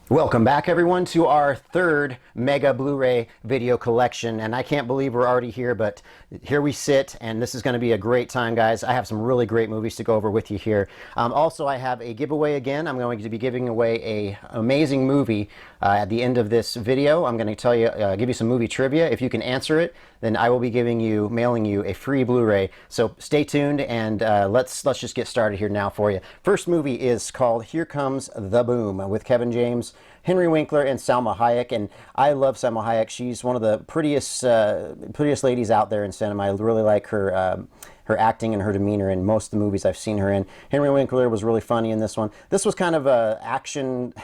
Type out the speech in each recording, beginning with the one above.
Welcome back, everyone, to our third mega Blu-ray video collection. And I can't believe we're already here, but here we sit, and this is going to be a great time, guys. I have some really great movies to go over with you here. Also, I have a giveaway again. I'm going to be giving away a amazing movie at the end of this video. I'm going to tell you, give you some movie trivia. If you can answer it, then I will be mailing you a free Blu-ray. So stay tuned, and let's just get started here now for you. First movie is called Here Comes the Boom with Kevin James, Henry Winkler, and Salma Hayek. And I love Salma Hayek. She's one of the prettiest ladies out there in cinema. I really like her her acting and her demeanor in most of the movies I've seen her in. Henry Winkler was really funny in this one. This was kind of a action,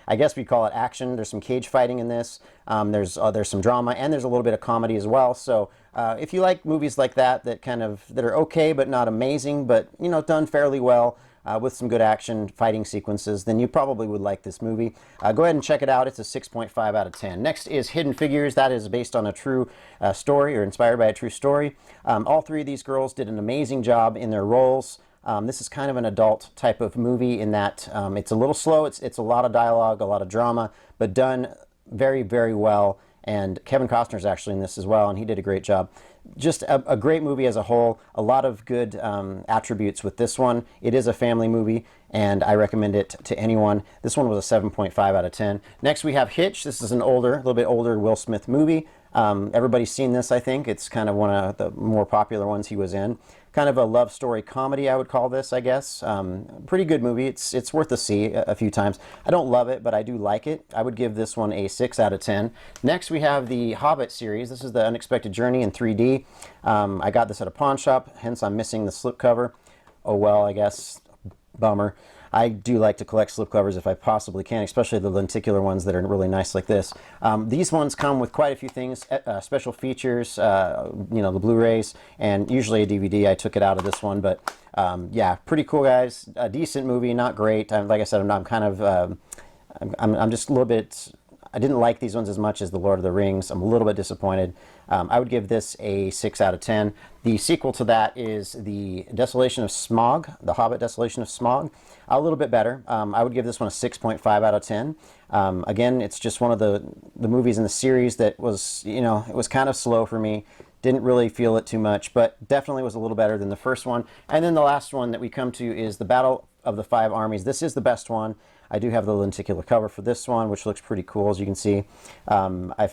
I guess we call it action. There's some cage fighting in this. There's some drama, and there's a little bit of comedy as well. So if you like movies like that that are okay but not amazing, but done fairly well, with some good action fighting sequences, then you probably would like this movie. Go ahead and check it out. It's a 6.5 out of 10. Next is Hidden Figures. That is based on a true story, or inspired by a true story. All three of these girls did an amazing job in their roles. This is kind of an adult type of movie in that it's a little slow. It's a lot of dialogue, a lot of drama, but done very, very well. And Kevin Costner's actually in this as well, and he did a great job. Just a great movie as a whole. A lot of good attributes with this one. It is a family movie, and I recommend it to anyone. This one was a 7.5 out of 10. Next we have Hitch. This is a little bit older Will Smith movie. Everybody's seen this, I think. It's kind of one of the more popular ones he was in. Kind of a love story comedy, I would call this, I guess. Pretty good movie. It's worth a see a few times. I don't love it, but I do like it. I would give this one a 6 out of 10. Next, we have the Hobbit series. This is the Unexpected Journey in 3D. I got this at a pawn shop, hence I'm missing the slipcover. Oh well, I guess. Bummer. I do like to collect slipcovers if I possibly can, especially the lenticular ones that are really nice like this. These ones come with quite a few things, special features, the Blu-rays, and usually a DVD. I took it out of this one, but yeah, pretty cool, guys. A decent movie, not great. Like I said, I'm kind of, I'm just a little bit. I didn't like these ones as much as The Lord of the Rings. I'm a little bit disappointed. I would give this a 6 out of 10. The sequel to that is The Desolation of Smaug, The Hobbit Desolation of Smaug. A little bit better. I would give this one a 6.5 out of 10. Again, it's just one of the movies in the series that was, it was kind of slow for me. Didn't really feel it too much, but definitely was a little better than the first one. And then the last one that we come to is The Battle of the Five Armies. This is the best one. I do have the lenticular cover for this one, which looks pretty cool, as you can see. I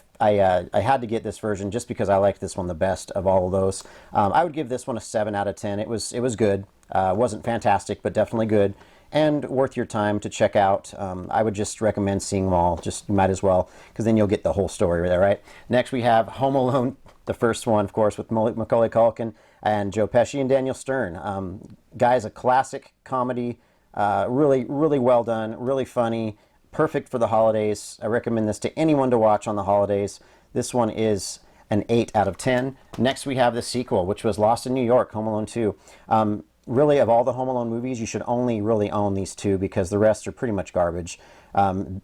had to get this version just because I liked this one the best of all of those. I would give this one a 7 out of 10. It was good. Wasn't fantastic, but definitely good and worth your time to check out. I would just recommend seeing them all. Just might as well, because then you'll get the whole story there, right? Next we have Home Alone, the first one, of course, with Macaulay Culkin and Joe Pesci and Daniel Stern. Guys, a classic comedy. Really, really well done, really funny, perfect for the holidays. I recommend this to anyone to watch on the holidays. This one is an 8 out of 10. Next, we have the sequel, which was Lost in New York, Home Alone 2. Really, of all the Home Alone movies, you should only really own these two because the rest are pretty much garbage. Of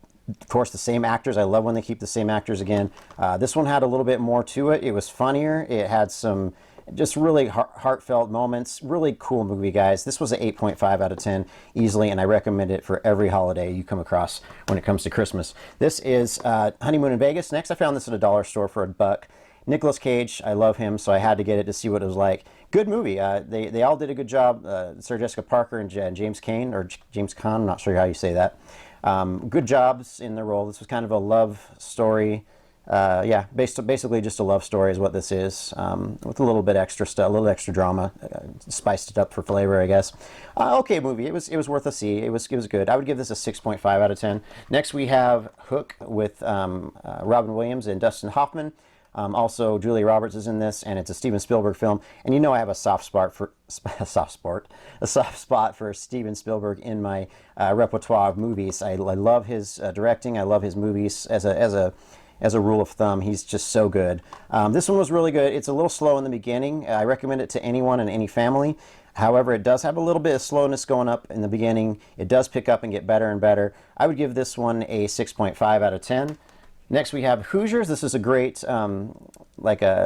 course, the same actors. I love when they keep the same actors again. This one had a little bit more to it. It was funnier. It had some just really heartfelt moments. Really cool movie, guys. This was an 8.5 out of 10 easily, and I recommend it for every holiday you come across when it comes to Christmas. This is Honeymoon in Vegas. Next, I found this at a dollar store for $1. Nicolas Cage, I love him, so I had to get it to see what it was like. Good movie. They all did a good job. Sarah Jessica Parker and James Caan, or James Caan, I'm not sure how you say that. Good jobs in the role. This was kind of a love story. Yeah, basically just a love story is what this is, with a little bit extra stuff, a little extra drama, spiced it up for flavor, I guess. Okay movie. It was worth a see. It was good. I would give this a 6.5 out of 10. Next we have Hook with Robin Williams and Dustin Hoffman. Also, Julia Roberts is in this, and it's a Steven Spielberg film. And you know I have a soft spot for Steven Spielberg in my repertoire of movies. I love his directing. I love his movies as a rule of thumb. He's just so good. This one was really good. It's a little slow in the beginning. I recommend it to anyone and any family. However, it does have a little bit of slowness going up in the beginning. It does pick up and get better and better. I would give this one a 6.5 out of 10. Next we have Hoosiers. This is a great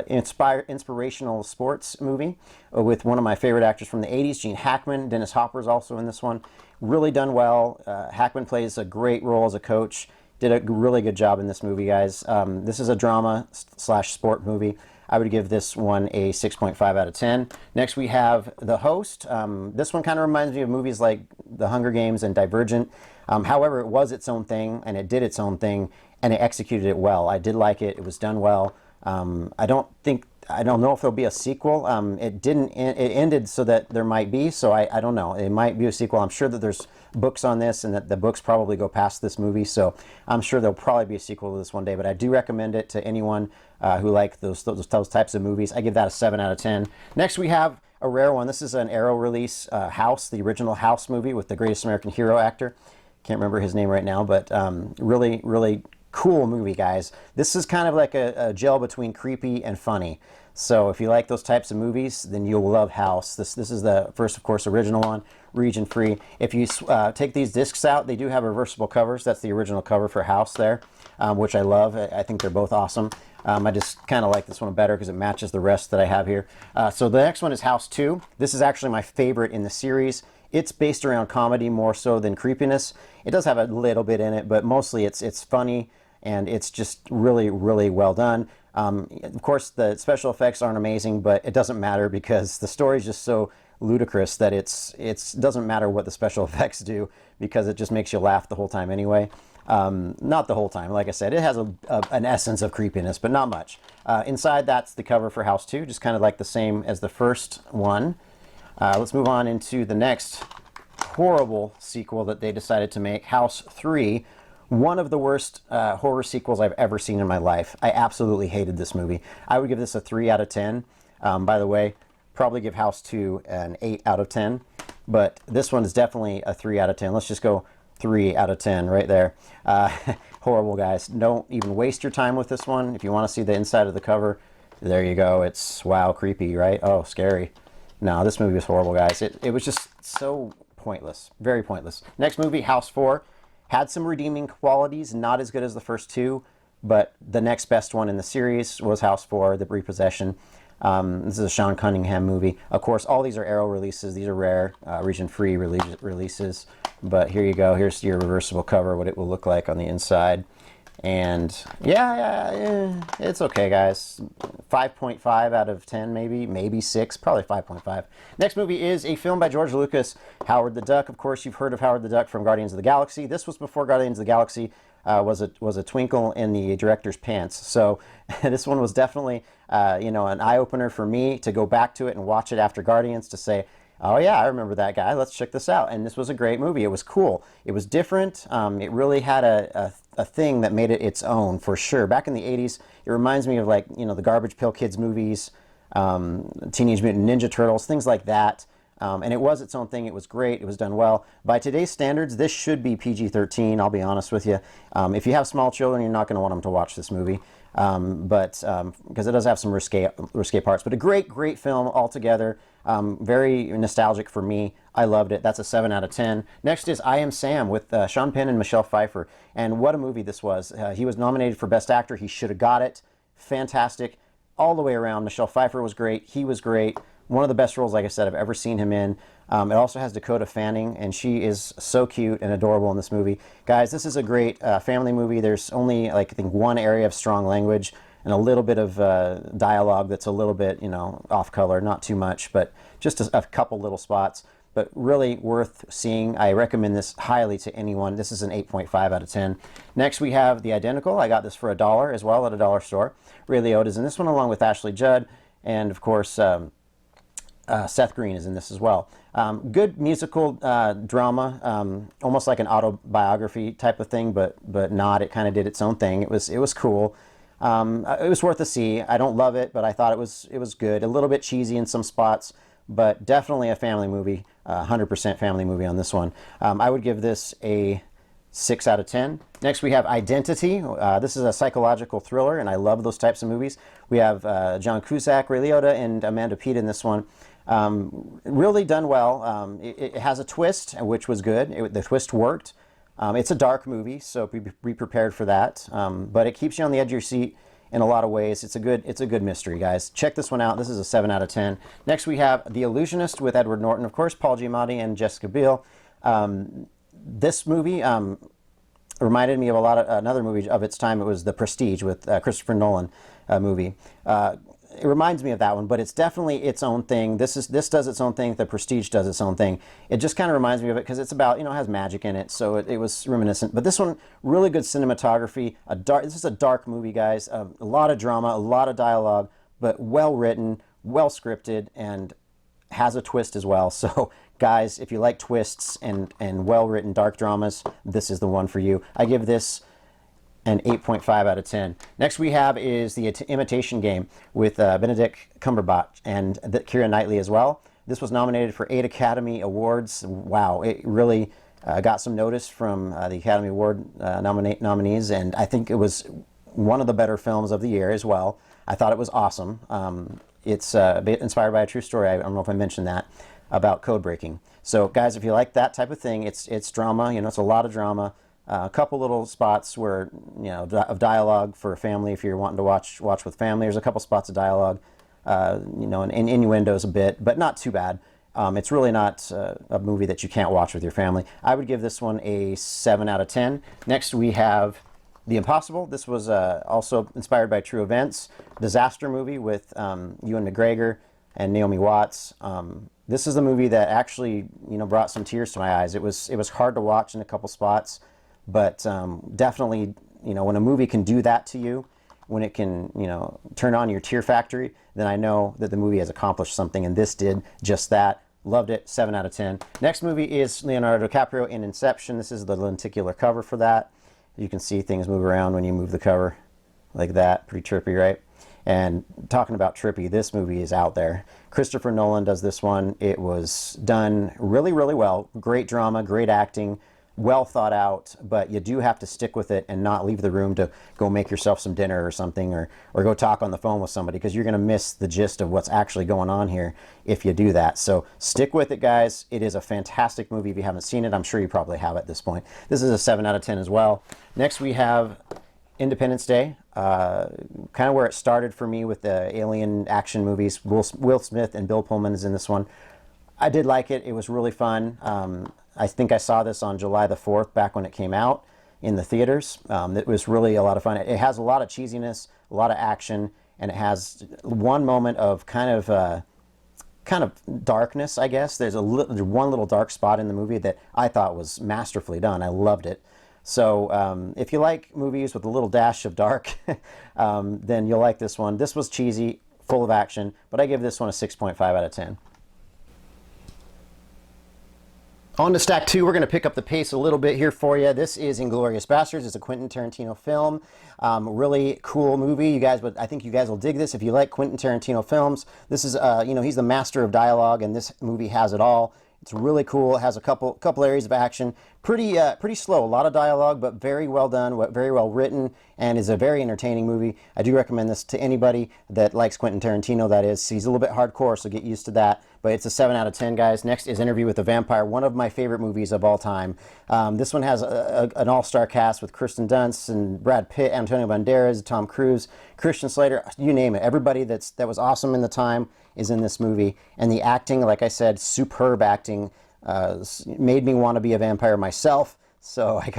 inspirational sports movie with one of my favorite actors from the 80s, Gene Hackman. Dennis Hopper is also in this one. Really done well. Hackman plays a great role as a coach. did a really good job in this movie, guys. This is a drama slash sport movie. I would give this one a 6.5 out of 10. Next we have The Host. This one kind of reminds me of movies like The Hunger Games and Divergent. However, it was its own thing, and it did its own thing, and it executed it well. I did like it. It was done well. I don't know if there'll be a sequel. It ended so that there might be, so I don't know. It might be a sequel. I'm sure that there's books on this, and that the books probably go past this movie, so I'm sure there'll probably be a sequel to this one day, but I do recommend it to anyone who like those types of movies. I give that a 7 out of 10. Next we have a rare one. This is an Arrow release, House, the original House movie with the Greatest American Hero actor. Can't remember his name right now, but really, really cool movie, guys. This is kind of like a gel between creepy and funny. So if you like those types of movies, then you'll love House. This is the first, of course, original one, region free. If you take these discs out, they do have reversible covers. That's the original cover for House there, which I love. I think they're both awesome. I just kind of like this one better because it matches the rest that I have here. So the next one is House 2. This is actually my favorite in the series. It's based around comedy more so than creepiness. It does have a little bit in it, but mostly it's funny, and it's just really, really well done. Of course, the special effects aren't amazing, but it doesn't matter because the story is just so ludicrous that it doesn't matter what the special effects do because it just makes you laugh the whole time anyway. Not the whole time, like I said. It has an essence of creepiness, but not much. Inside, that's the cover for House 2, just kind of like the same as the first one. Let's move on into the next horrible sequel that they decided to make, House 3. One of the worst horror sequels I've ever seen in my life. I absolutely hated this movie. I would give this a 3 out of 10. By the way, probably give House 2 an 8 out of 10. But this one is definitely a 3 out of 10. Let's just go 3 out of 10 right there. Horrible, guys. Don't even waste your time with this one. If you want to see the inside of the cover, there you go. It's, wow, creepy, right? Oh, scary. No, this movie was horrible, guys. It was just so pointless. Very pointless. Next movie, House 4. Had some redeeming qualities, not as good as the first two, but the next best one in the series was House 4, The Repossession. This is a Sean Cunningham movie. Of course, all these are Arrow releases. These are rare, region-free releases. But here you go. Here's your reversible cover, what it will look like on the inside. And yeah, it's okay, guys. 5.5 out of 10, maybe 6, probably 5.5. Next movie is a film by George Lucas, Howard the Duck. Of course, you've heard of Howard the Duck from Guardians of the Galaxy. This was before Guardians of the Galaxy was a twinkle in the director's pants. So this one was definitely an eye-opener for me to go back to it and watch it after Guardians to say, oh yeah, I remember that guy. Let's check this out. And this was a great movie. It was cool. It was different. It really had a thing that made it its own, for sure. Back in the 80s, it reminds me of the Garbage Pail Kids movies, Teenage Mutant Ninja Turtles, things like that. And it was its own thing. It was great. It was done well. By today's standards, this should be PG-13, I'll be honest with you. If you have small children, you're not going to want them to watch this movie. Because it does have some risque parts. But a great film altogether. Very nostalgic for me. I loved it. That's a 7 out of 10. Next is I Am Sam with Sean Penn and Michelle Pfeiffer. And what a movie this was. He was nominated for Best Actor. He should have got it. Fantastic. All the way around. Michelle Pfeiffer was great. He was great. One of the best roles, like I said, I've ever seen him in. It also has Dakota Fanning, and she is so cute and adorable in this movie. Guys, this is a great family movie. There's only, I think, one area of strong language and a little bit of dialogue that's a little bit, off color. Not too much, but just a couple little spots. But really worth seeing. I recommend this highly to anyone. This is an 8.5 out of 10. Next, we have The Identical. I got this for $1 as well at a dollar store. Ray Liotta's in this one along with Ashley Judd. And, of course, Seth Green is in this as well. Good musical drama, almost like an autobiography type of thing, but not. It kind of did its own thing. It was cool. It was worth a see. I don't love it, but I thought it was good. A little bit cheesy in some spots, but definitely a family movie. 100% family movie on this one. I would give this a 6 out of 10. Next, we have Identity. This is a psychological thriller, and I love those types of movies. We have John Cusack, Ray Liotta, and Amanda Peet in this one. Really done well. It has a twist, which was good. The twist worked. It's a dark movie, so be prepared for that. But it keeps you on the edge of your seat in a lot of ways. It's a good mystery, guys. Check this one out. This is a 7 out of 10. Next, we have The Illusionist with Edward Norton, of course, Paul Giamatti and Jessica Biel. This movie, reminded me of a lot of another movie of its time. It was The Prestige with Christopher Nolan movie. It reminds me of that one, but it's definitely its own thing. This does its own thing. The Prestige does its own thing. It just kind of reminds me of it because it's about, it has magic in it, so it was reminiscent. But this one, really good cinematography. This is a dark movie, guys. A lot of drama, a lot of dialogue, but well written, well scripted, and has a twist as well. So guys, if you like twists and well written dark dramas, this is the one for you. I give this an 8.5 out of 10. Next we have is The Imitation Game with Benedict Cumberbatch and Keira Knightley as well. This was nominated for 8 Academy Awards. Wow, it really got some notice from the Academy Award nominees, and I think it was one of the better films of the year as well. I thought it was awesome. It's inspired by a true story. I don't know if I mentioned that, about code breaking. So guys, if you like that type of thing, it's drama. It's a lot of drama. A couple little spots where, of dialogue for a family if you're wanting to watch with family. There's a couple spots of dialogue, and innuendos a bit, but not too bad. It's really not a movie that you can't watch with your family. I would give this one a 7 out of 10. Next we have The Impossible. This was also inspired by true events. Disaster movie with Ewan McGregor and Naomi Watts. This is the movie that actually, brought some tears to my eyes. It was hard to watch in a couple spots. But definitely, when a movie can do that to you, when it can, turn on your tear factory, then I know that the movie has accomplished something, and this did just that. Loved it, 7 out of 10. Next movie is Leonardo DiCaprio in Inception. This is the lenticular cover for that. You can see things move around when you move the cover like that. Pretty trippy, right? And talking about trippy, this movie is out there. Christopher Nolan does this one. It was done really, really well. Great drama, great acting. Well thought out, but you do have to stick with it and not leave the room to go make yourself some dinner or something, or go talk on the phone with somebody, because you're going to miss the gist of what's actually going on here if you do that. So stick with it, guys. It is a fantastic movie. If you haven't seen it, I'm sure you probably have at this point. This is a 7 out of 10 as well. Next we have Independence Day, kind of where it started for me with the alien action movies. Will Smith and Bill Pullman is in this one. I did like it. It was really fun. I think I saw this on July the 4th, back when it came out in the theaters. It was really a lot of fun. It has a lot of cheesiness, a lot of action, and it has one moment of kind of darkness, I guess. There's one little dark spot in the movie that I thought was masterfully done. I loved it. So if you like movies with a little dash of dark, then you'll like this one. This was cheesy, full of action, but I give this one a 6.5 out of 10. On to Stack 2, we're going to pick up the pace a little bit here for you. This is Inglourious Basterds. It's a Quentin Tarantino film. Really cool movie. I think you guys will dig this. If you like Quentin Tarantino films, this is, he's the master of dialogue, and this movie has it all. It's really cool. It has a couple areas of action. Pretty slow. A lot of dialogue, but very well done, very well written, and is a very entertaining movie. I do recommend this to anybody that likes Quentin Tarantino, that is. He's a little bit hardcore, so get used to that. But it's a 7 out of 10, guys. Next is Interview with the Vampire, one of my favorite movies of all time. This one has an all-star cast with Kirsten Dunst and Brad Pitt, Antonio Banderas, Tom Cruise, Christian Slater, you name it. Everybody that was awesome in the time is in this movie. And the acting, like I said, superb acting, made me want to be a vampire myself. So I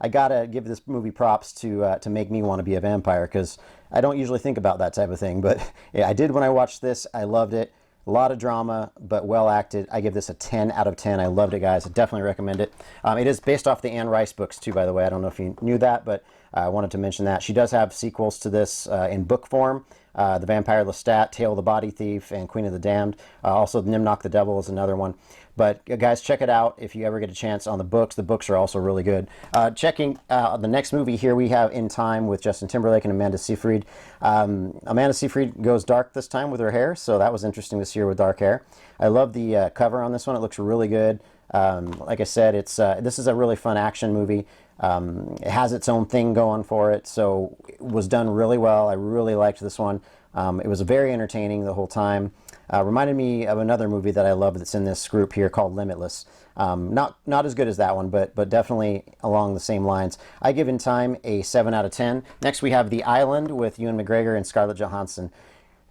gotta give this movie props to make me want to be a vampire, because I don't usually think about that type of thing. But yeah, I did when I watched this. I loved it. A lot of drama, but well acted. I give this a 10 out of 10. I loved it, guys. I definitely recommend it. It is based off the Anne Rice books, too, by the way. I don't know if you knew that, but I wanted to mention that. She does have sequels to this in book form. The Vampire Lestat, Tale of the Body Thief, and Queen of the Damned. Also, Nimnock the Devil is another one. But guys, check it out if you ever get a chance on the books. The books are also really good. Checking the next movie here, we have In Time with Justin Timberlake and Amanda Seyfried. Amanda Seyfried goes dark this time with her hair, so that was interesting this year with dark hair. I love the cover on this one. It looks really good. Like I said, this is a really fun action movie. It has its own thing going for it, so it was done really well. I really liked this one. It was very entertaining the whole time. Reminded me of another movie that I love that's in this group here called Limitless. Not as good as that one, but definitely along the same lines. I give In Time a 7 out of 10. Next we have The Island with Ewan McGregor and Scarlett Johansson.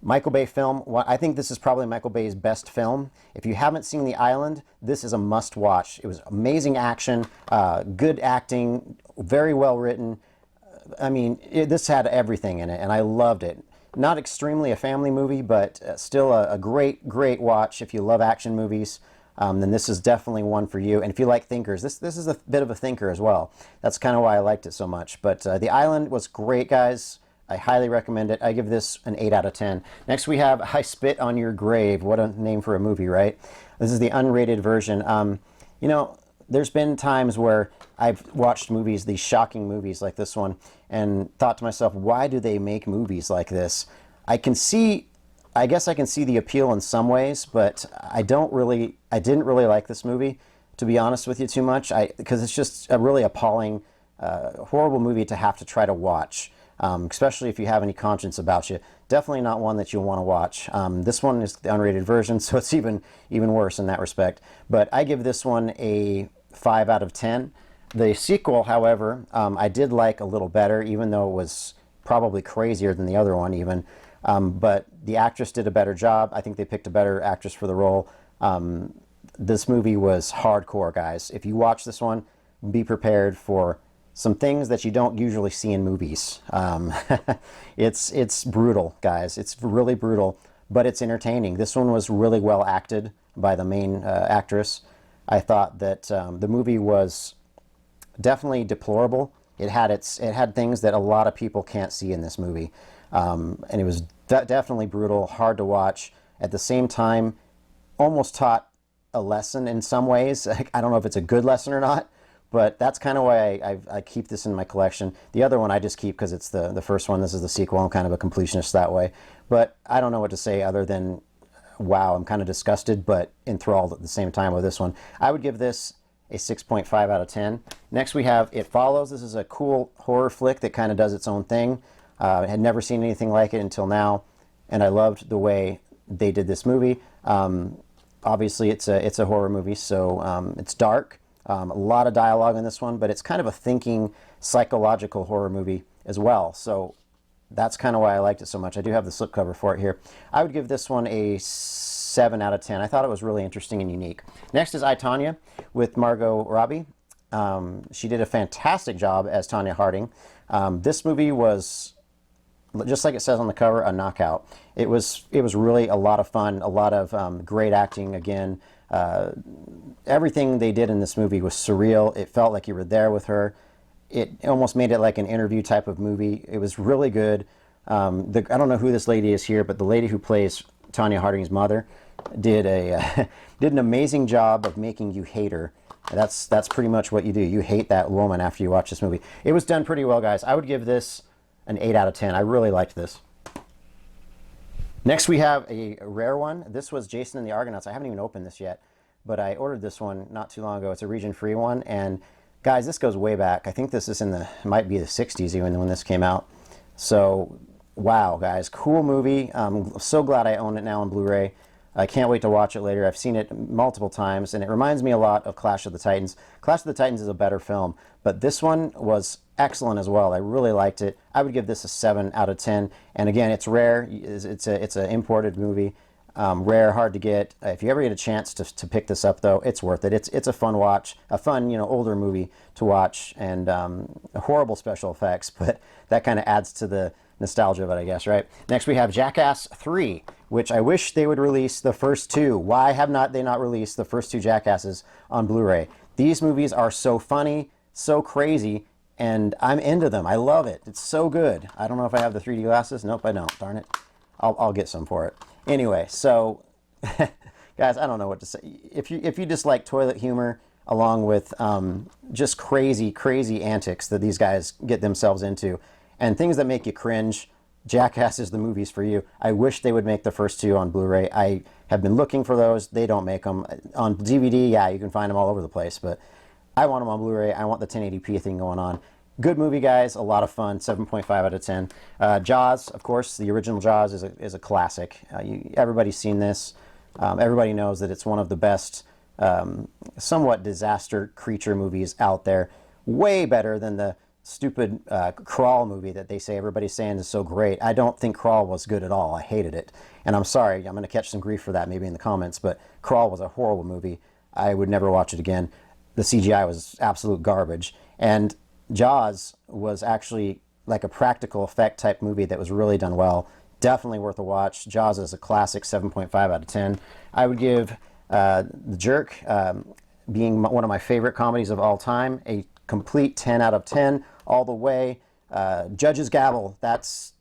Michael Bay film. I think this is probably Michael Bay's best film. If you haven't seen The Island, this is a must-watch. It was amazing action, good acting, very well written. I mean, this had everything in it, and I loved it. Not extremely a family movie, but still a great, great watch if you love action movies. Then this is definitely one for you. And if you like thinkers, this is a bit of a thinker as well. That's kind of why I liked it so much. But The Island was great, guys. I highly recommend it. I give this an 8 out of 10. Next we have I Spit on Your Grave. What a name for a movie, right? This is the unrated version. You know, there's been times where I've watched movies, these shocking movies like this one, and thought to myself, why do they make movies like this? I guess I can see the appeal in some ways, but I didn't really like this movie, to be honest with you, too much, because it's just a really appalling, horrible movie to have to try to watch. Especially if you have any conscience about you. Definitely not one that you'll want to watch. This one is the unrated version, so it's even worse in that respect. But I give this one a 5 out of 10. The sequel, however, I did like a little better, even though it was probably crazier than the other one even. But the actress did a better job. I think they picked a better actress for the role. This movie was hardcore, guys. If you watch this one, be prepared for some things that you don't usually see in movies. It's brutal, guys. It's really brutal, but it's entertaining. This one was really well acted by the main actress. I thought that the movie was definitely deplorable. It had things that a lot of people can't see in this movie, and it was definitely brutal, hard to watch. At the same time, almost taught a lesson in some ways. I don't know if it's a good lesson or not, but that's kind of why I keep this in my collection. The other one I just keep because it's the first one. This is the sequel. I'm kind of a completionist that way. But I don't know what to say other than, wow, I'm kind of disgusted, but enthralled at the same time with this one. I would give this a 6.5 out of 10. Next we have It Follows. This is a cool horror flick that kind of does its own thing. I had never seen anything like it until now, and I loved the way they did this movie. Obviously, it's a horror movie, so it's dark. A lot of dialogue in this one, but it's kind of a thinking, psychological horror movie as well. So that's kind of why I liked it so much. I do have the slipcover for it here. I would give this one a 7 out of 10. I thought it was really interesting and unique. Next is I, Tonya with Margot Robbie. She did a fantastic job as Tonya Harding. This movie was, just like it says on the cover, a knockout. It was really a lot of fun, a lot of great acting again. Everything they did in this movie was surreal. It felt like you were there with her. It almost made it like an interview type of movie. It was really good. I don't know who this lady is here, but the lady who plays Tonya Harding's mother did an amazing job of making you hate her. That's pretty much what you do. You hate that woman after you watch this movie. It was done pretty well, guys. I would give this an 8 out of 10. I really liked this. Next we have a rare one. This was Jason and the Argonauts. I haven't even opened this yet, but I ordered this one not too long ago. It's a region-free one, and guys, this goes way back. I think this is might be the 60s even when this came out. So, wow, guys, cool movie. I'm so glad I own it now on Blu-ray. I can't wait to watch it later. I've seen it multiple times, and it reminds me a lot of Clash of the Titans. Clash of the Titans is a better film, but this one was excellent as well. I really liked it. I would give this a 7 out of 10. And again, it's rare. It's an imported movie. Rare, hard to get. If you ever get a chance to pick this up, though, it's worth it. It's a fun watch, a fun, older movie to watch, and horrible special effects, but that kind of adds to the nostalgia of it, I guess, right? Next, we have Jackass 3, which I wish they would release the first two. Why have they not released the first two Jackasses on Blu-ray? These movies are so funny, so crazy, and I'm into them. I love it. It's so good. I don't know if I have the 3D glasses. Nope, I don't. Darn it. I'll get some for it. Anyway, so guys, I don't know what to say. If you just like toilet humor along with just crazy antics that these guys get themselves into and things that make you cringe, Jackass is the movies for you. I wish they would make the first two on Blu-ray. I have been looking for those. They don't make them. On DVD, yeah, you can find them all over the place, but I want them on Blu-ray. I want the 1080p thing going on. Good movie, guys. A lot of fun. 7.5 out of 10. Jaws, of course, the original Jaws is a classic. Everybody's seen this. Everybody knows that it's one of the best somewhat disaster creature movies out there. Way better than the stupid Crawl movie that they say everybody's saying is so great. I don't think Crawl was good at all. I hated it. And I'm sorry, I'm going to catch some grief for that maybe in the comments, but Crawl was a horrible movie. I would never watch it again. The CGI was absolute garbage. And Jaws was actually like a practical effect type movie that was really done well. Definitely worth a watch. Jaws is a classic, 7.5 out of 10. I would give The Jerk, being one of my favorite comedies of all time, a complete 10 out of 10 all the way. Judge's gavel, that's,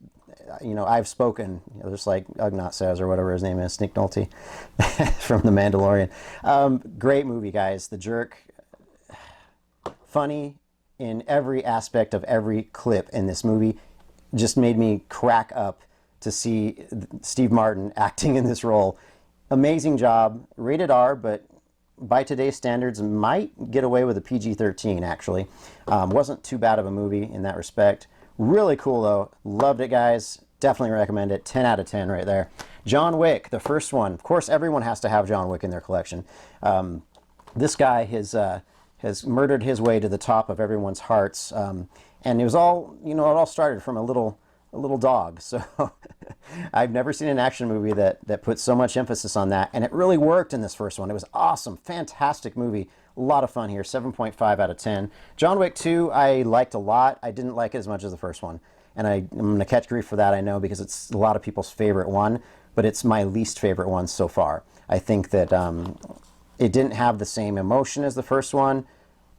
I've spoken, just like Ugnaught says, or whatever his name is, Nick Nolte from The Mandalorian. Great movie, guys. The Jerk, funny in every aspect of every clip in this movie. Just made me crack up to see Steve Martin acting in this role. Amazing job. Rated R, but by today's standards might get away with a PG-13 actually. Wasn't too bad of a movie in that respect. Really cool though. Loved it, guys. Definitely recommend it. 10 out of 10 right there. John Wick, the first one. Of course, everyone has to have John Wick in their collection. This guy has murdered his way to the top of everyone's hearts. And it was all, it all started from a little dog. So I've never seen an action movie that put so much emphasis on that. And it really worked in this first one. It was awesome. Fantastic movie. A lot of fun here. 7.5 out of 10. John Wick 2, I liked a lot. I didn't like it as much as the first one. And I'm going to catch grief for that, I know, because it's a lot of people's favorite one. But it's my least favorite one so far. I think that it didn't have the same emotion as the first one.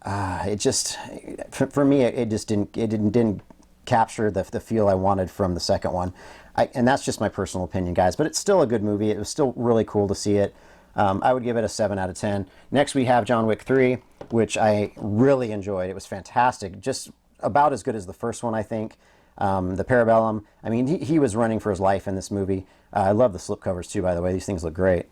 It just, for me, it just didn't capture the feel I wanted from the second one. And that's just my personal opinion, guys. But it's still a good movie. It was still really cool to see it. I would give it a 7 out of 10. Next, we have John Wick 3, which I really enjoyed. It was fantastic. Just about as good as the first one, I think. The Parabellum. I mean, he was running for his life in this movie. I love the slipcovers, too, by the way. These things look great.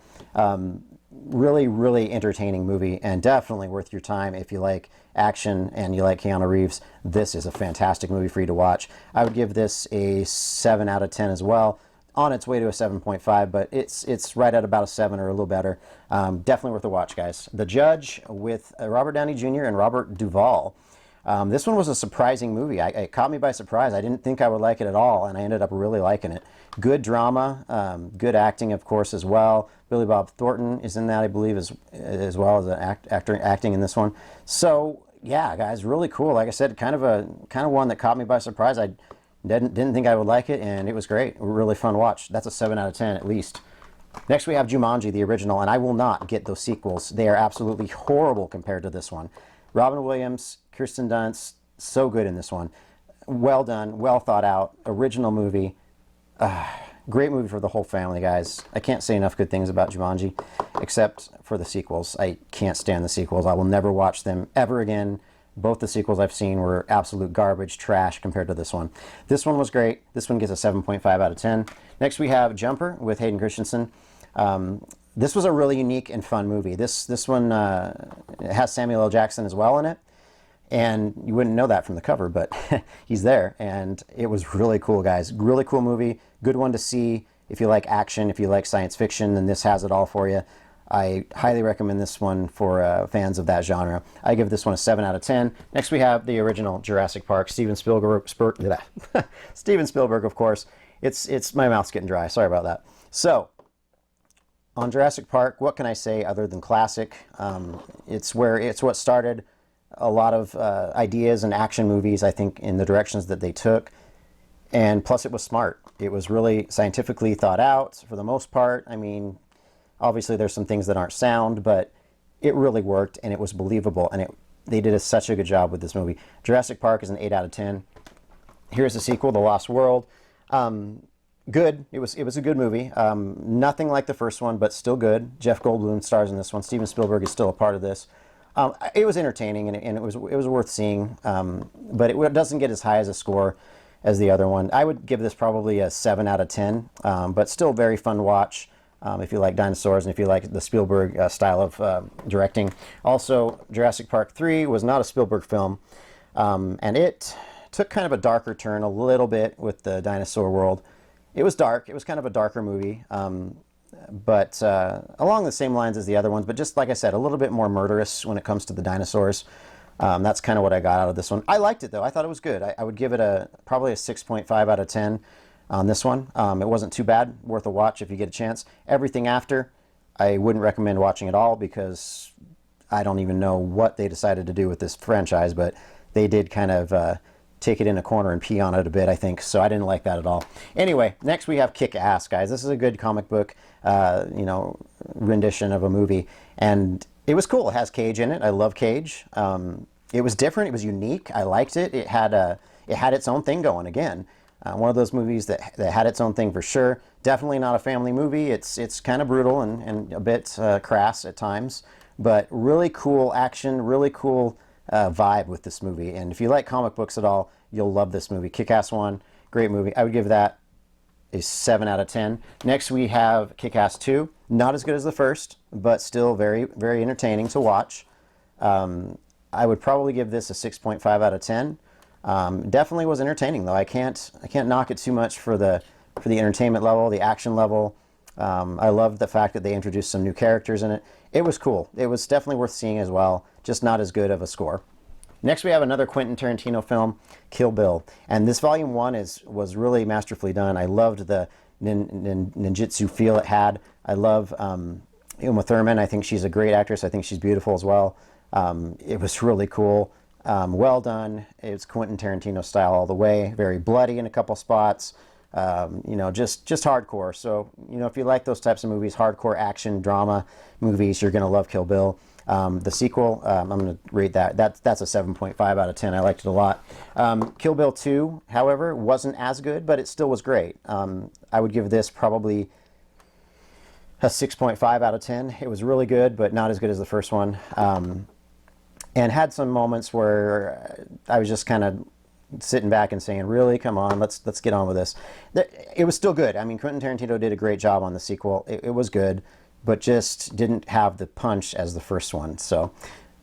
Really, really entertaining movie, and definitely worth your time if you like action and you like Keanu Reeves. This is a fantastic movie for you to watch. I would give this a 7 out of 10 as well. On its way to a 7.5, but it's right at about a 7 or a little better. Definitely worth a watch, guys. The Judge with Robert Downey Jr. and Robert Duvall. This one was a surprising movie. It caught me by surprise. I didn't think I would like it at all, and I ended up really liking it. Good drama, good acting, of course, as well. Billy Bob Thornton is in that, I believe, as well as an actor acting in this one. So, yeah, guys, really cool. Like I said, kind of one that caught me by surprise. I didn't think I would like it, and it was great. Really fun watch. That's a 7 out of 10 at least. Next, we have Jumanji, the original, and I will not get those sequels. They are absolutely horrible compared to this one. Robin Williams, Kirsten Dunst, so good in this one. Well done, well thought out, original movie. Great movie for the whole family, guys. I can't say enough good things about Jumanji, except for the sequels. I can't stand the sequels. I will never watch them ever again. Both the sequels I've seen were absolute garbage, trash compared to this one. This one was great. This one gets a 7.5 out of 10. Next we have Jumper with Hayden Christensen. This was a really unique and fun movie. This one has Samuel L. Jackson as well in it. And you wouldn't know that from the cover, but he's there. And it was really cool, guys. Really cool movie. Good one to see if you like action, if you like science fiction, then this has it all for you. I highly recommend this one for fans of that genre. I give this one a 7 out of 10. Next we have the original Jurassic Park. Steven Spielberg, Steven Spielberg, of course. It's my mouth's getting dry. Sorry about that. So, on Jurassic Park, what can I say other than classic? It's what started a lot of ideas and action movies, I think, in the directions that they took. And plus it was smart. It was really scientifically thought out for the most part. I mean, obviously there's some things that aren't sound, but it really worked and it was believable. And they did such a good job with this movie. Jurassic Park is an 8 out of 10. Here's the sequel, The Lost World. Good. It was a good movie. Nothing like the first one, but still good. Jeff Goldblum stars in this one. Steven Spielberg is still a part of this. It was entertaining and it was worth seeing, but it doesn't get as high as a score as the other one. I would give this probably a 7 out of 10, but still very fun to watch if you like dinosaurs and if you like the Spielberg style of directing. Also, Jurassic Park 3 was not a Spielberg film, and it took kind of a darker turn a little bit with the dinosaur world. It was dark. It was kind of a darker movie. But along the same lines as the other ones, but just like I said, a little bit more murderous when it comes to the dinosaurs. That's kind of what I got out of this one. I liked it though. I thought it was good. I would give it probably a 6.5 out of 10 on this one. It wasn't too bad, worth a watch if you get a chance. Everything after, I wouldn't recommend watching at all because I don't even know what they decided to do with this franchise, but they did kind of take it in a corner and pee on it a bit, I think. So I didn't like that at all. Anyway, next we have Kick-Ass, guys. This is a good comic book, rendition of a movie, and it was cool. It has Cage in it. I love Cage. It was different. It was unique. I liked it. It had its own thing going. Again, one of those movies that had its own thing for sure. Definitely not a family movie. It's kind of brutal and a bit crass at times, but really cool action, really cool vibe with this movie. And if you like comic books at all, you'll love this movie. Kick-Ass 1, great movie. I would give that a 7 out of 10. Next we have Kick-Ass 2. Not as good as the first, but still very, very entertaining to watch. I would probably give this a 6.5 out of 10. Definitely was entertaining though. I can't knock it too much for the entertainment level, the action level. I love the fact that they introduced some new characters in it. It was cool. It was definitely worth seeing as well, just not as good of a score. Next we have another Quentin Tarantino film, Kill Bill. And this volume 1 was really masterfully done. I loved the ninjutsu feel it had. I love Uma Thurman. I think she's a great actress. I think she's beautiful as well. It was really cool. Well done. It's Quentin Tarantino style all the way. Very bloody in a couple spots. Just hardcore. So, if you like those types of movies, hardcore action, drama movies, you're going to love Kill Bill. The sequel, I'm going to rate that. That's a 7.5 out of 10. I liked it a lot. Kill Bill 2, however, wasn't as good, but it still was great. I would give this probably a 6.5 out of 10. It was really good, but not as good as the first one. And had some moments where I was just kind of sitting back and saying, really, come on, let's get on with this. It was still good. I mean, Quentin Tarantino did a great job on the sequel. It was good, but just didn't have the punch as the first one. So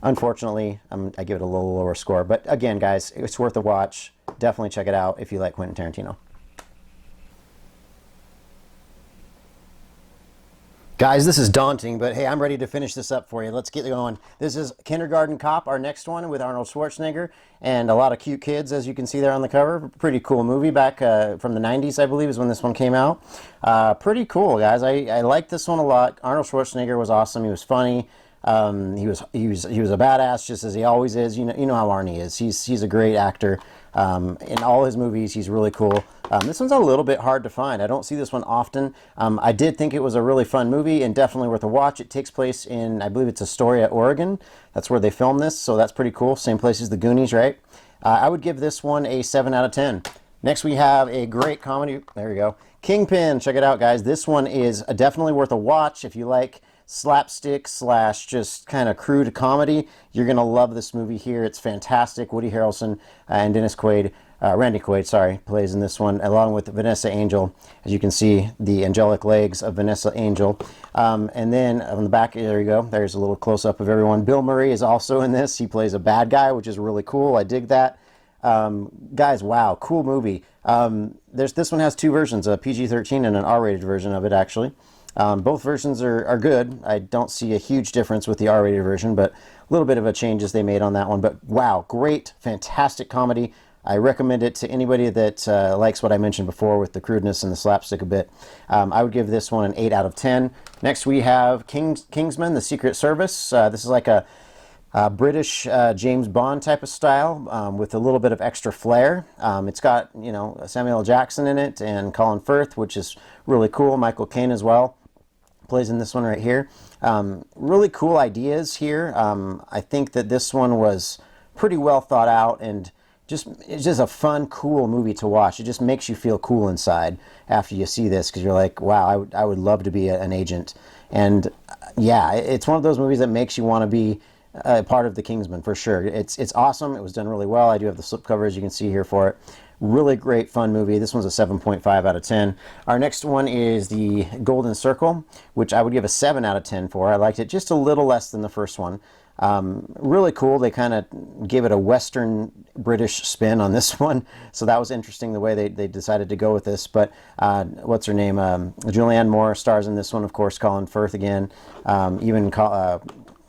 unfortunately, I give it a little lower score. But again, guys, it's worth a watch. Definitely check it out if you like Quentin Tarantino. Guys, this is daunting, but hey, I'm ready to finish this up for you. Let's get going. This is Kindergarten Cop, our next one, with Arnold Schwarzenegger and a lot of cute kids, as you can see there on the cover. Pretty cool movie back from the 90s, I believe, is when this one came out. Pretty cool, guys. I liked this one a lot. Arnold Schwarzenegger was awesome. He was funny. He was a badass, just as he always is. You know how Arnie is. He's a great actor. In all his movies, he's really cool. This one's a little bit hard to find. I don't see this one often. I did think it was a really fun movie and definitely worth a watch. It takes place in, I believe it's Astoria, Oregon. That's where they filmed this, so that's pretty cool. Same place as the Goonies, right? I would give this one a 7 out of 10. Next, we have a great comedy. There we go. Kingpin. Check it out, guys. This one is definitely worth a watch if you like slapstick / just kind of crude comedy. You're going to love this movie here. It's fantastic. Woody Harrelson and Randy Quaid, sorry, plays in this one, along with Vanessa Angel. As you can see, the angelic legs of Vanessa Angel. And then on the back, there you go. There's a little close-up of everyone. Bill Murray is also in this. He plays a bad guy, which is really cool. I dig that. Guys, wow, cool movie. This one has two versions, a PG-13 and an R-rated version of it, actually. Both versions are good. I don't see a huge difference with the R-rated version, but a little bit of a changes they made on that one. But wow, great, fantastic comedy. I recommend it to anybody that likes what I mentioned before with the crudeness and the slapstick a bit. I would give this one an 8 out of 10. Next we have Kingsman, The Secret Service. This is like a British James Bond type of style with a little bit of extra flair. It's got, Samuel L. Jackson in it and Colin Firth, which is really cool. Michael Caine as well plays in this one right here. Really cool ideas here. I think that this one was pretty well thought out, and it's just a fun, cool movie to watch. It just makes you feel cool inside after you see this, because you're like, wow, I would love to be an agent. And yeah, it's one of those movies that makes you want to be part of the Kingsman for sure. It's awesome. It was done really well. I do have the slipcover, as you can see here, for it. Really great, fun movie. This one's a 7.5 out of 10. Our next one is The Golden Circle, which I would give a 7 out of 10 for. I liked it just a little less than the first one. Really cool. They kind of gave it a Western British spin on this one, so that was interesting the way they decided to go with this. But what's her name? Julianne Moore stars in this one, of course. Colin Firth again.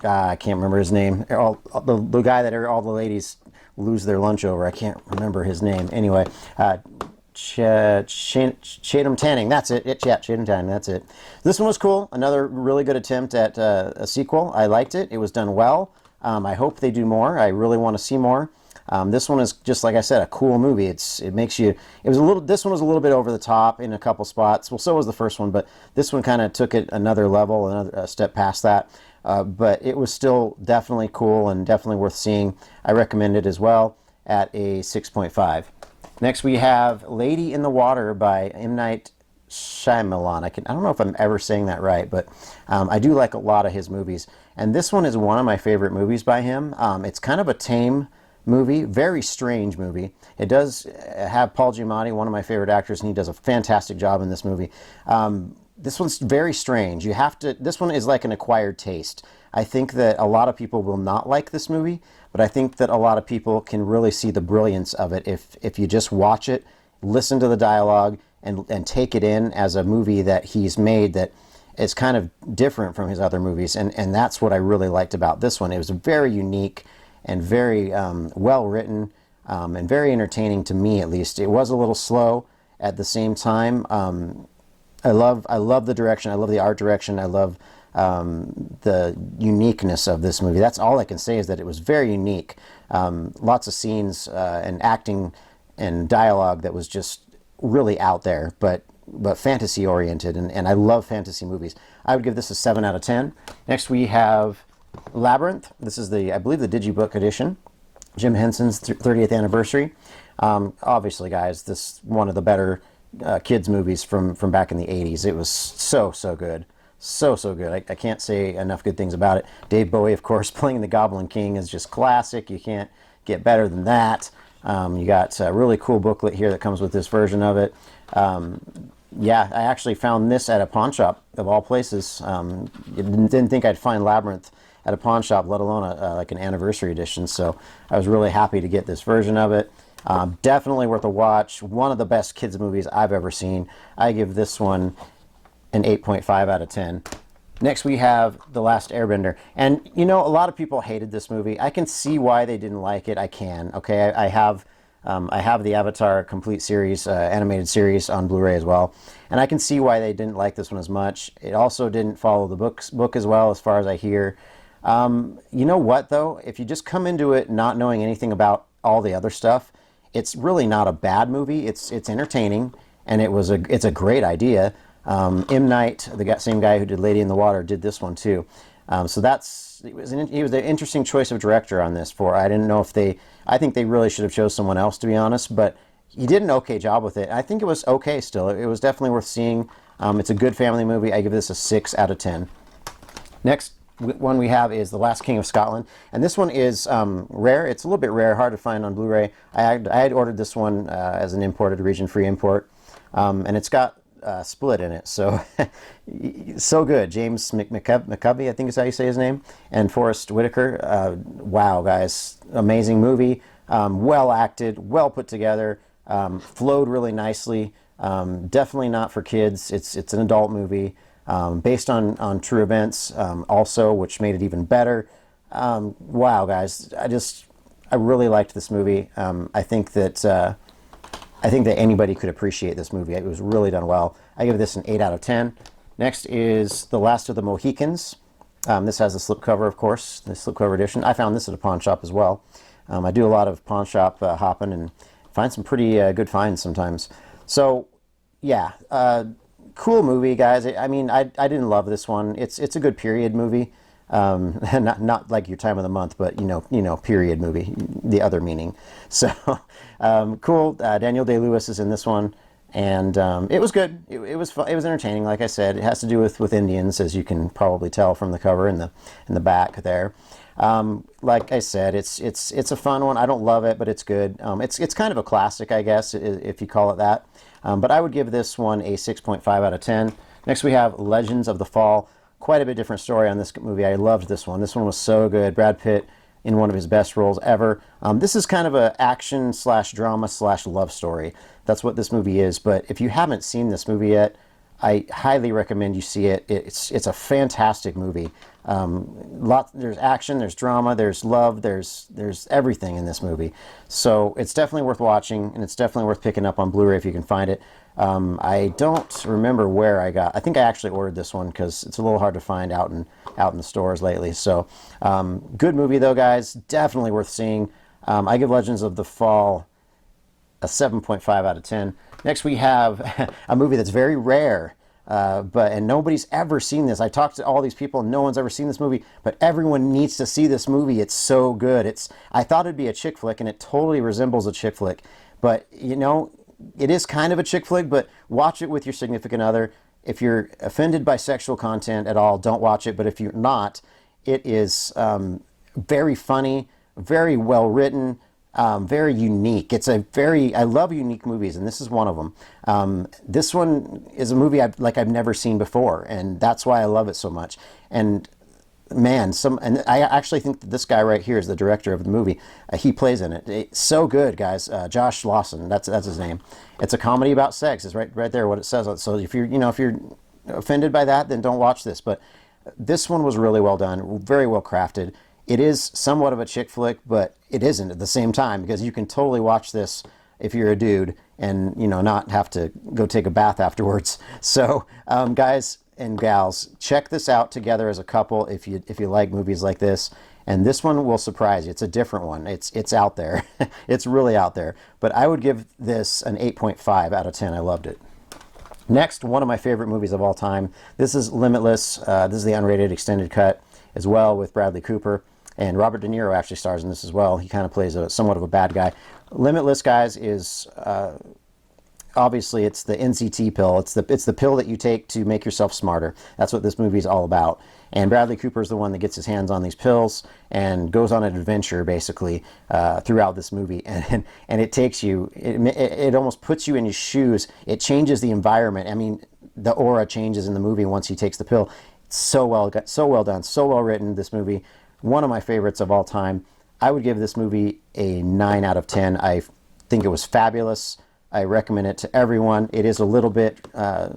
I can't remember his name. The guy that all the ladies lose their lunch over. I can't remember his name. Anyway, Chatham Tanning. That's it. Chatham Tanning. That's it. This one was cool. Another really good attempt at a sequel. I liked it. It was done well. I hope they do more. I really want to see more. This one is just, like I said, a cool movie. It makes you. This one was a little bit over the top in a couple spots. Well, so was the first one, but this one kind of took it another level, another step past that. But it was still definitely cool and definitely worth seeing. I recommend it as well at a 6.5. Next we have Lady in the Water by M. Night Shyamalan. I don't know if I'm ever saying that right, but I do like a lot of his movies. And this one is one of my favorite movies by him. It's kind of a tame movie, very strange movie. It does have Paul Giamatti, one of my favorite actors, and he does a fantastic job in this movie. This one's very strange. This one is like an acquired taste. I think that a lot of people will not like this movie, but I think that a lot of people can really see the brilliance of it if you just watch it, listen to the dialogue, and take it in as a movie that he's made that is kind of different from his other movies. And that's what I really liked about this one. It was very unique and very well written and very entertaining to me, at least. It was a little slow at the same time. I love the direction. I love the art direction. I love the uniqueness of this movie. That's all I can say, is that it was very unique. Lots of scenes and acting and dialogue that was just really out there, but fantasy oriented, and I love fantasy movies. I would give this a 7 out of 10. Next we have Labyrinth. This is I believe the Digibook edition. Jim Henson's 30th anniversary. Obviously, guys, this is one of the better kids movies from back in the 80s. It was so good. So good. I can't say enough good things about it. Dave Bowie, of course, playing the Goblin King is just classic. You can't get better than that. You got a really cool booklet here that comes with this version of it. Yeah, I actually found this at a pawn shop, of all places. Didn't think I'd find Labyrinth at a pawn shop, let alone like an anniversary edition. So I was really happy to get this version of it. Definitely worth a watch. One of the best kids movies I've ever seen. I give this one an 8.5 out of 10. Next we have The Last Airbender. And you know, a lot of people hated this movie. I can see why they didn't like it. I can. Okay, I have the Avatar complete series, animated series on Blu-ray as well. And I can see why they didn't like this one as much. It also didn't follow the book as well, as far as I hear. You know what, though? If you just come into it not knowing anything about all the other stuff, it's really not a bad movie. It's entertaining, and it's a great idea. M. Night, the same guy who did Lady in the Water, did this one too. So he was an interesting choice of director on this. I didn't know I think they really should have chose someone else, to be honest, but he did an okay job with it. I think it was okay still. It was definitely worth seeing. It's a good family movie. I give this a 6 out of 10. Next one we have is The Last King of Scotland, and this one is rare. It's a little bit rare, hard to find on Blu-ray. I had ordered this one as an imported, region-free import, and it's got Split in it, so so good. James McCovey, I think is how you say his name, and Forrest Whitaker. Wow, guys, amazing movie. Well acted, well put together, flowed really nicely. Definitely not for kids. It's an adult movie, based on true events, also, which made it even better. Wow, guys, I really liked this movie. I think that anybody could appreciate this movie. It was really done well. I give this an 8 out of 10. Next is The Last of the Mohicans. This has the slipcover, of course, the slipcover edition. I found this at a pawn shop as well. I do a lot of pawn shop hopping and find some pretty good finds sometimes. So, yeah, cool movie, guys. I mean, I didn't love this one. It's a good period movie. Not like your time of the month, but you know, period movie, the other meaning. So cool. Daniel Day-Lewis is in this one, and it was good. It was fun. It was entertaining. Like I said, it has to do with Indians, as you can probably tell from the cover and the back there. Like I said, it's a fun one. I don't love it, but it's good. It's kind of a classic, I guess, if you call it that. But I would give this one a 6.5 out of 10. Next we have Legends of the Fall. Quite a bit different story on this movie. I loved this one. This one was so good. Brad Pitt in one of his best roles ever. This is kind of a action / drama / love story. That's what this movie is. But if you haven't seen this movie yet, I highly recommend you see it. It's a fantastic movie. There's action, there's drama, there's love, there's everything in this movie. So it's definitely worth watching, and it's definitely worth picking up on Blu-ray if you can find it. I don't remember where I think I actually ordered this one because it's a little hard to find out in the stores lately. So good movie though, guys. Definitely worth seeing. I give Legends of the Fall a 7.5 out of 10. Next we have a movie that's very rare, and nobody's ever seen this. I talked to all these people and no one's ever seen this movie, but everyone needs to see this movie. It's so good. I thought it'd be a chick flick, and it totally resembles a chick flick, but you know, it is kind of a chick flick, but watch it with your significant other. If you're offended by sexual content at all, don't watch it, but if you're not, it is very funny, very well written, very unique. I love unique movies, and this is one of them. This one is a movie I've never seen before, and that's why I love it so much. And man, and I actually think that this guy right here is the director of the movie. He plays in it. It's so good, guys. Josh Lawson, that's his name. It's a comedy about sex. It's right there what it says. So if you're offended by that, then don't watch this. But this one was really well done, very well crafted. It is somewhat of a chick flick, but it isn't at the same time, because you can totally watch this if you're a dude and not have to go take a bath afterwards. So guys and gals, check this out together as a couple if you like movies like this. And this one will surprise you. It's a different one. It's out there. It's really out there. But I would give this an 8.5 out of 10. I loved it. Next, one of my favorite movies of all time. This is Limitless. This is the unrated extended cut as well, with Bradley Cooper. And Robert De Niro actually stars in this as well. He kind of plays somewhat of a bad guy. Limitless, guys, is obviously it's the NCT pill. It's the pill that you take to make yourself smarter. That's what this movie is all about. And Bradley Cooper is the one that gets his hands on these pills and goes on an adventure basically throughout this movie. And it takes you. It almost puts you in his shoes. It changes the environment. I mean, the aura changes in the movie once he takes the pill. It's so well done, so well written. This movie, one of my favorites of all time. I would give this movie a 9 out of 10. I think it was fabulous. I recommend it to everyone. It is a little bit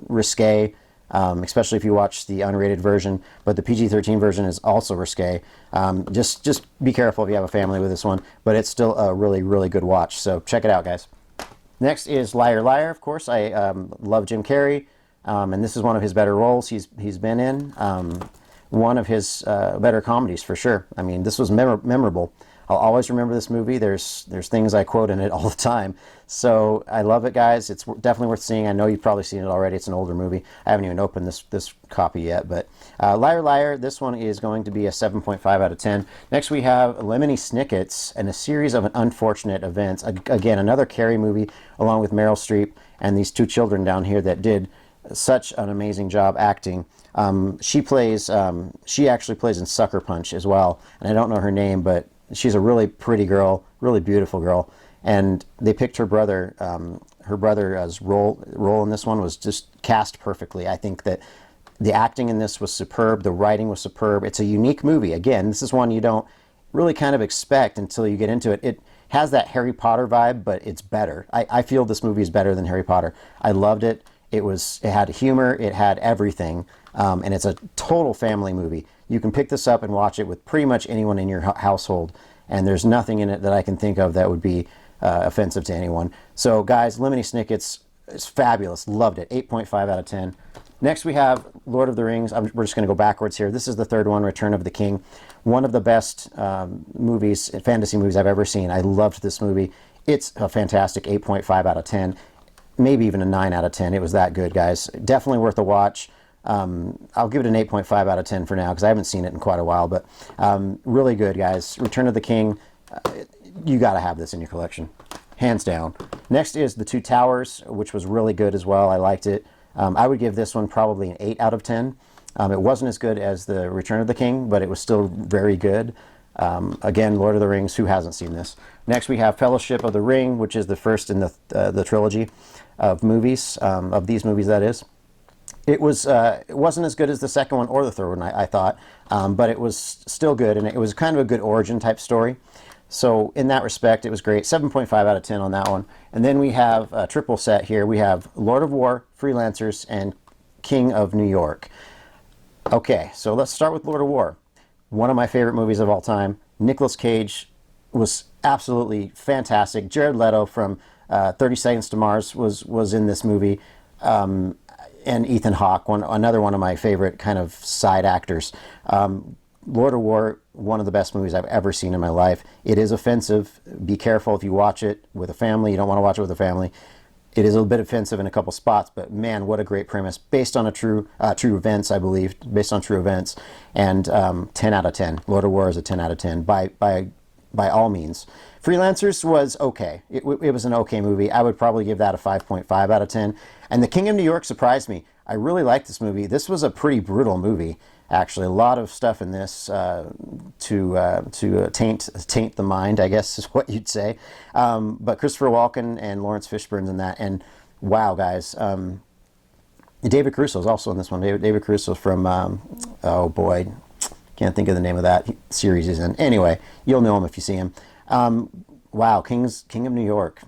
risque, especially if you watch the unrated version, but the PG-13 version is also risque. Just be careful if you have a family with this one, but it's still a really, really good watch. So check it out, guys. Next is Liar Liar, of course. I love Jim Carrey, and this is one of his better roles he's been in. One of his better comedies for sure. I mean, this was memorable. I'll always remember this movie. There's things I quote in it all the time. So I love it, guys. It's definitely worth seeing. I know you've probably seen it already. It's an older movie. I haven't even opened this copy yet. But Liar Liar, this one is going to be a 7.5 out of 10. Next we have Lemony Snicket's and a series of unfortunate events. Again, another Carrey movie along with Meryl Streep and these two children down here that did such an amazing job acting. She actually plays in Sucker Punch as well. And I don't know her name, but she's a really pretty girl, really beautiful girl, and they picked her brother. Her brother's role in this one was just cast perfectly. I think that the acting in this was superb. The writing was superb. It's a unique movie. Again, this is one you don't really kind of expect until you get into it. It has that Harry Potter vibe, but it's better. I feel this movie is better than Harry Potter. I loved it. It had humor. It had everything, and it's a total family movie. You can pick this up and watch it with pretty much anyone in your household, and there's nothing in it that I can think of that would be offensive to anyone. So, guys, Lemony Snicket's is fabulous. Loved it. 8.5 out of 10. Next, we have Lord of the Rings. We're just going to go backwards here. This is the third one, Return of the King. One of the best fantasy movies I've ever seen. I loved this movie. It's a fantastic 8.5 out of 10. Maybe even a 9 out of 10. It was that good, guys. Definitely worth a watch. I'll give it an 8.5 out of 10 for now because I haven't seen it in quite a while, but really good, guys. Return of the King, you got to have this in your collection, hands down. Next is The Two Towers, which was really good as well. I liked it. I would give this one probably an 8 out of 10. It wasn't as good as The Return of the King, but it was still very good. Again, Lord of the Rings, who hasn't seen this? Next we have Fellowship of the Ring, which is the first in the trilogy of movies, of these movies that is. It wasn't as good as the second one or the third one, I thought, but it was still good, and it was kind of a good origin type story. So in that respect, it was great. 7.5 out of 10 on that one. And then we have a triple set here. We have Lord of War, Freelancers, and King of New York. Okay, so let's start with Lord of War. one of my favorite movies of all time. Nicolas Cage was absolutely fantastic. Jared Leto from 30 Seconds to Mars was in this movie. And Ethan Hawke, another one of my favorite kind of side actors. Lord of War, one of the best movies I've ever seen in my life. It is offensive. Be careful if you watch it with a family. You don't want to watch it with a family. It is a bit offensive in a couple spots, but man, what a great premise. Based on true events, I believe. Based on true events. And 10 out of 10. Lord of War is a 10 out of 10 by all means. Freelancers was okay. It was an okay movie. I would probably give that a 5.5 out of 10. And The King of New York surprised me. I really liked this movie. This was a pretty brutal movie, actually. A lot of stuff in this to taint the mind, I guess is what you'd say. But Christopher Walken and Lawrence Fishburne's in that. And wow, guys. David Caruso's also in this one. David Caruso from, oh boy, can't think of the name of that series he's in. Anyway, you'll know him if you see him. Wow, King of New York.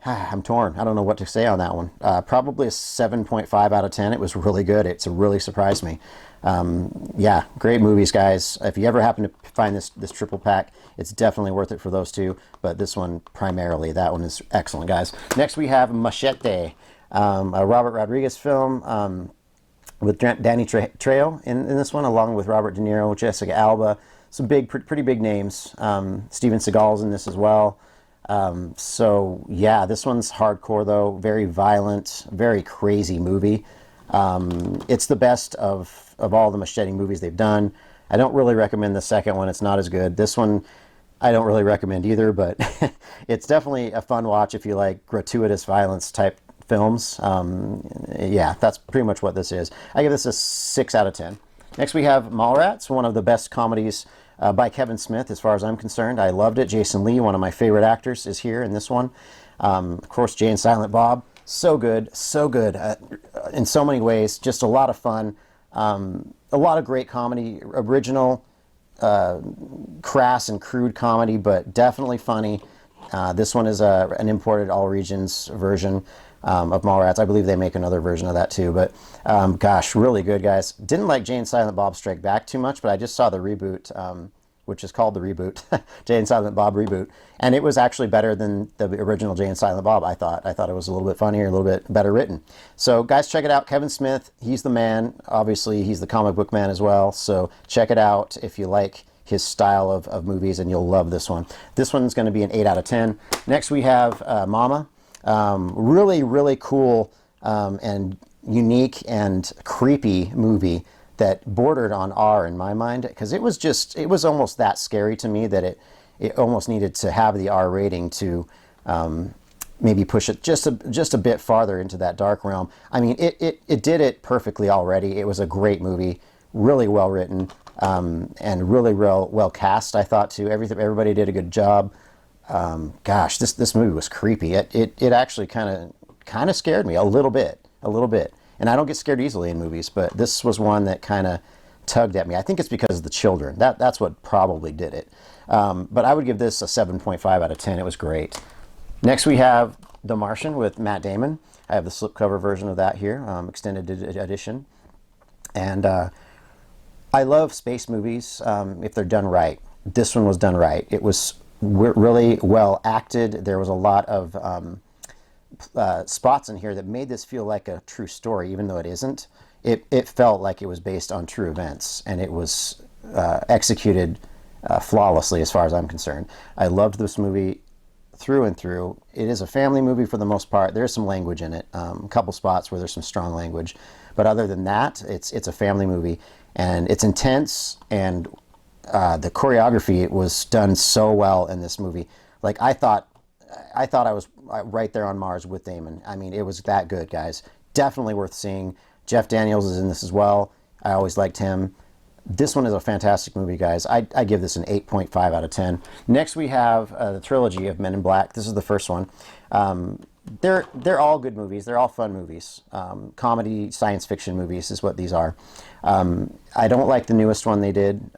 I'm torn. I don't know what to say on that one. Probably a 7.5 out of 10. It was really good. It's really surprised me. Yeah, great movies, guys. If you ever happen to find this triple pack, it's definitely worth it for those two. But this one primarily, that one is excellent, guys. Next we have Machete, a Robert Rodriguez film with Danny Trejo in this one, along with Robert De Niro, Jessica Alba. Some pretty big names. Steven Seagal's in this as well. So yeah, this one's hardcore though, very violent, very crazy movie. It's the best of all the Machete movies they've done. I don't really recommend the second one. It's not as good. This one, I don't really recommend either, but it's definitely a fun watch if you like gratuitous violence type films. Yeah, that's pretty much what this is. I give this a 6 out of 10. Next we have Mallrats, one of the best comedies by Kevin Smith, as far as I'm concerned. I loved it. Jason Lee, one of my favorite actors, is here in this one. Of course, Jay and Silent Bob. So good in so many ways. Just a lot of fun. A lot of great comedy. Original, crass and crude comedy, but definitely funny. This one is an imported all regions version of Mallrats. I believe they make another version of that too, but gosh, really good, guys. Didn't like Jay and Silent Bob Strike Back too much, but I just saw the reboot, which is called the reboot, Jay and Silent Bob reboot, and it was actually better than the original Jay and Silent Bob. I thought it was a little bit funnier, a little bit better written. So guys, check it out. Kevin Smith, he's the man. Obviously, he's the comic book man as well. So check it out if you like his style of movies, and you'll love this one. This one's going to be an 8 out of 10. Next we have Mama. Really cool and unique and creepy movie that bordered on R in my mind, because it was almost that scary to me that it almost needed to have the R rating to maybe push it just a bit farther into that dark realm. I mean, it did it perfectly already. It was a great movie, really well written, and really well cast, I thought too. Everybody did a good job. Gosh, this movie was creepy. It actually kind of scared me a little bit. And I don't get scared easily in movies, but this was one that kind of tugged at me. I think it's because of the children. That's what probably did it. But I would give this a 7.5 out of 10. It was great. Next we have The Martian with Matt Damon. I have the slipcover version of that here, extended edition. And I love space movies if they're done right. This one was done right. It was really well acted. There was a lot of spots in here that made this feel like a true story, even though it isn't. It felt like it was based on true events, and it was executed flawlessly as far as I'm concerned. I loved this movie through and through. It is a family movie for the most part. There's some language in it, a couple spots where there's some strong language, but other than that, it's a family movie, and it's intense, and the choreography was done so well in this movie. Like I thought I was right there on Mars with Damon. I mean, it was that good, guys. Definitely worth seeing. Jeff Daniels is in this as well. I always liked him. This one is a fantastic movie, guys. I give this an 8.5 out of 10. Next we have the trilogy of Men in Black. This is the first one. They're all good movies. They're all fun movies. Comedy, science fiction movies is what these are. I don't like the newest one they did,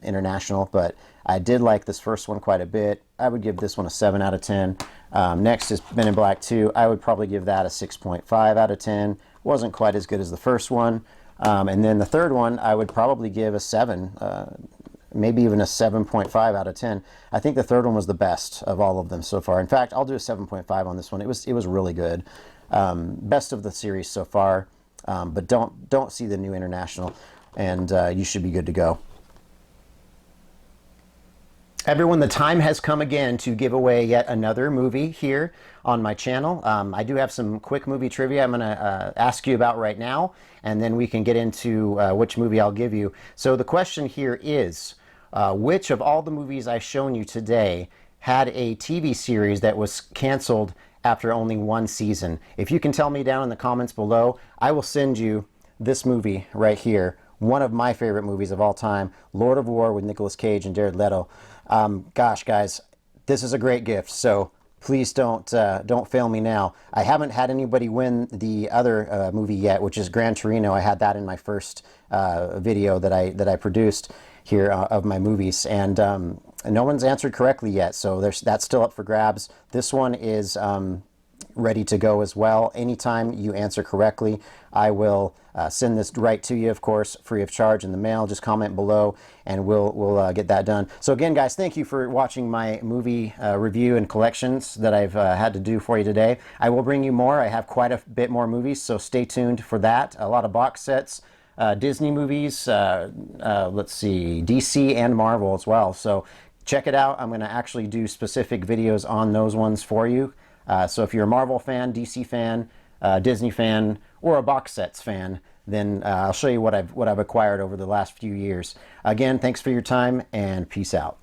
International, but I did like this first one quite a bit. I would give this one a 7 out of 10. Next is Men in Black 2. I would probably give that a 6.5 out of 10. Wasn't quite as good as the first one, And then the third one, I would probably give a 7, maybe even a 7.5 out of 10. I think the third one was the best of all of them so far. In fact, I'll do a 7.5 on this one. It was really good. Best of the series so far. But don't see the new International, and you should be good to go. Everyone, the time has come again to give away yet another movie here on my channel. I do have some quick movie trivia I'm going to ask you about right now, and then we can get into which movie I'll give you. So the question here is, which of all the movies I've shown you today had a TV series that was canceled after only 1 season? If you can tell me down in the comments below, I will send you this movie right here, one of my favorite movies of all time, Lord of War with Nicolas Cage and Jared Leto. Gosh, guys, this is a great gift, so please don't fail me now. I haven't had anybody win the other movie yet, which is Gran Torino. I had that in my first video that I produced here of my movies, and no one's answered correctly yet, so that's still up for grabs. This one is ready to go as well. Anytime you answer correctly, I will send this right to you, of course, free of charge in the mail. Just comment below and we'll get that done. So again, guys, thank you for watching my movie review and collections that I've had to do for you today. I will bring you more. I have quite a bit more movies, so stay tuned for that. A lot of box sets, Disney movies, let's see, DC and Marvel as well. So check it out. I'm going to actually do specific videos on those ones for you. So if you're a Marvel fan, DC fan, Disney fan, or a box sets fan, then I'll show you what I've acquired over the last few years. Again, thanks for your time and peace out.